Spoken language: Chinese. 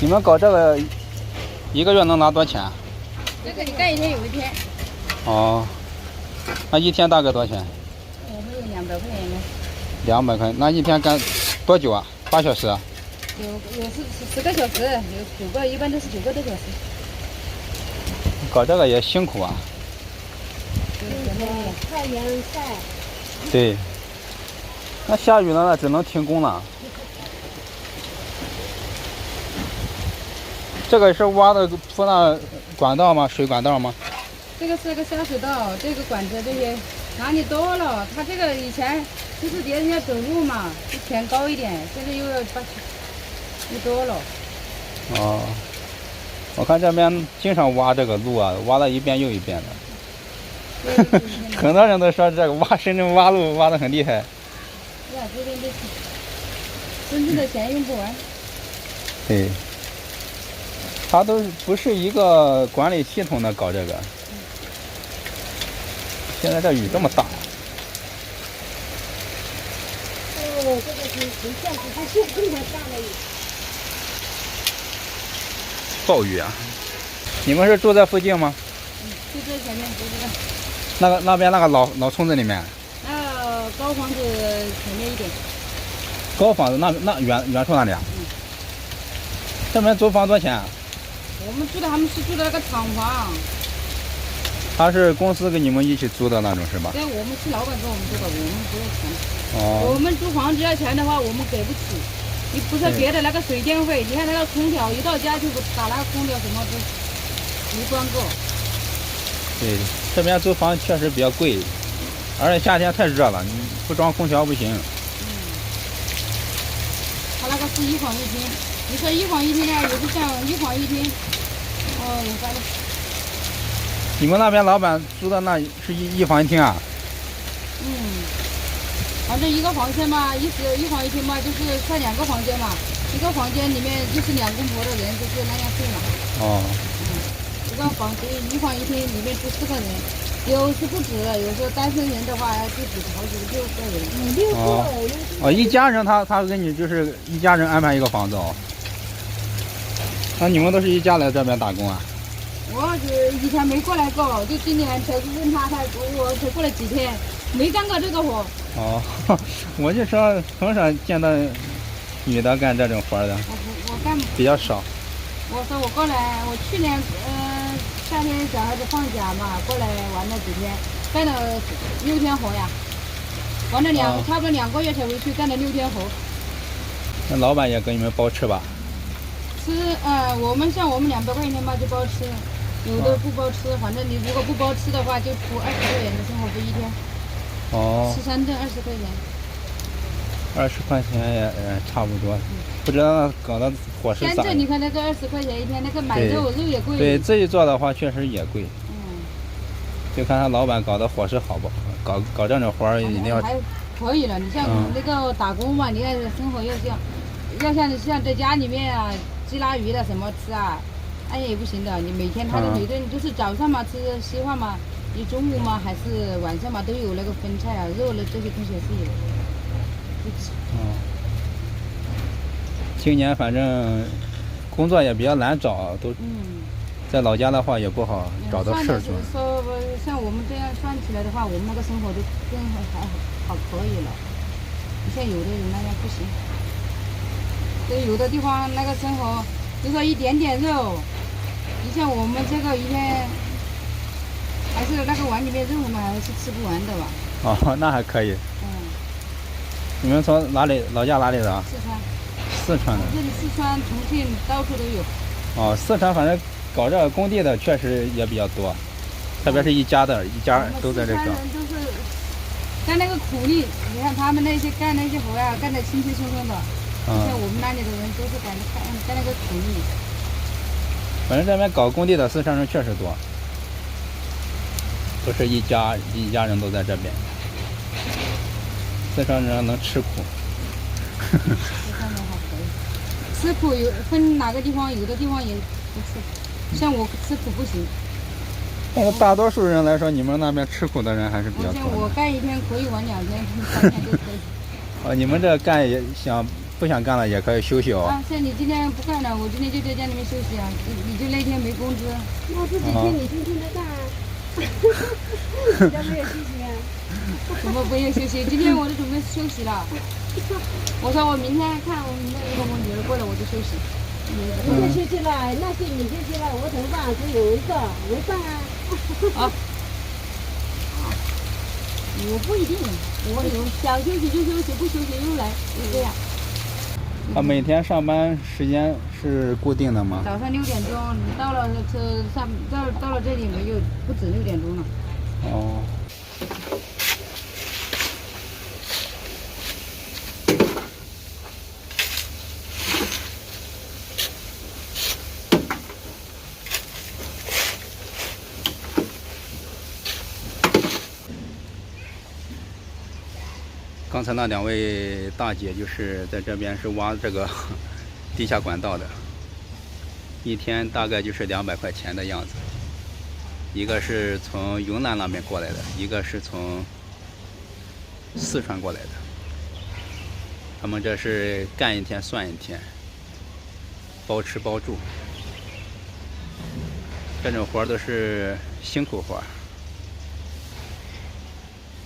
你们搞这个一个月能拿多少钱？这个你干一天有一天。哦，那一天大概多少钱我们有200块钱的。？200块，那一天干多久啊？8小时啊？有10个小时，有9个，一般都是9个多小时。搞这个也辛苦啊。太阳晒。对。那下雨了，那只能停工了。这个是挖的铺那管道吗？水管道吗？这个是个下水道，这个管子这些哪里多了？它这个以前就是别人家走路嘛，就填高一点，现在又多了。哦，我看这边经常挖这个路啊，挖了一遍又一遍的。很多人都说这个深圳挖路挖得很厉害。呀，这边的深圳的钱用不完。对。它都不是一个管理系统的搞这个。现在这雨这么大。哦，这个是不像直接这么大的雨。暴雨啊！你们是住在附近吗？就在前面，就这个。那边那个老村子里面。高房子前面一点。高房子那远处那里啊？这边租房多少钱啊？我们他们是住的那个厂房。他是公司跟你们一起租的那种是吧？对，我们是老板跟我们租的，我们不要钱。哦。我们租房子要钱的话，我们给不起。你不是别的那个水电费，你看那个空调一到家就打那个空调什么都没关过。对，这边租房确实比较贵，而且夏天太热了，你不装空调不行。他那个是1房1厅，你说1房1厅呢，也是像1房1厅。哦，有反正。你们那边老板租的那是一房一厅啊？反正一个房间嘛，1房1厅嘛，就是算2个房间嘛，一个房间里面就是2公婆的人，就是那样睡嘛。哦。一个房间1房1厅里面住4个人，有时不止，有时候单身人的话就几好几个6个人。6个。哦，一家人他给你就是一家人安排一个房子哦。那你们都是一家来这边打工啊？我以前没过来过，就今年才问他我才过来几天，没干过这个活。哦，我就说很少见到女的干这种活的。我干比较少。我说我过来，我去年夏天小孩子放假嘛，过来玩了几天，干了6天活呀，玩了差不多2个月才回去，干了6天活。那老板也给你们包吃吧？吃我们像我们200块钱嘛就包吃，有的不包吃，反正你如果不包吃的话，就出20块钱的生活费一天。哦。吃3顿20块钱。20块钱也差不多，不知道搞的伙食咋样。深圳你看那个20块钱一天，那个买肉也贵。对，自己做的话确实也贵。就看他老板搞的伙食好不好，搞这种活儿一定要。还可以了，你像那个打工嘛，你看生活要像在家里面啊，鸡拉鱼的什么吃啊，那也不行的。你每天他的每顿就是早上嘛吃稀饭嘛，你中午嘛还是晚上嘛都有那个分菜啊，肉了这些东西也是有。今年反正工作也比较难找，都在老家的话也不好找到事做。说像我们这样算起来的话，我们那个生活就更还好可以了。你像有的人那样不行，所以有的地方那个生活，就说一点点肉，你像我们这个一天还是那个碗里面肉嘛，还是吃不完的吧。哦，那还可以。你们从哪里？老家哪里的啊？四川。四川的。这里四川、重庆到处都有。哦，四川反正搞这个工地的确实也比较多，特别是一家都在这搞。四川人都是干那个苦力，你看他们那些干那些活呀，干得轻轻松松的。像我们那里的人都是干那个苦力。反正这边搞工地的四川人确实多，不是一家人都在这边。四川人能吃苦。四川人还可以，吃苦有分哪个地方，有的地方也不吃。像我吃苦不行。但是大多数人来说，你们那边吃苦的人还是比较多。像我干一天可以玩2天、3天都可以。你们这干也想不想干了也可以休息哦。啊，像你今天不干了，我今天就在家里面休息啊。你就那天没工资，那这几天你天天的干啊，你都没有休息啊？怎么没有休息？今天我都准备休息了。我说我明天看我明天如果我女儿过来我就休息。你就休息了，那是你休息了，我怎么办？只有一个，没办啊。啊，我不一定，我有想休息就休息，不休息又来，就这样。他每天上班时间是固定的吗？早上6点钟，你到了到了这里没有不止6点钟了。哦。刚才那2位大姐就是在这边是挖这个地下管道的，一天大概就是200块钱的样子。一个是从云南那边过来的，一个是从四川过来的。他们这是干一天算一天，包吃包住。这种活都是辛苦活。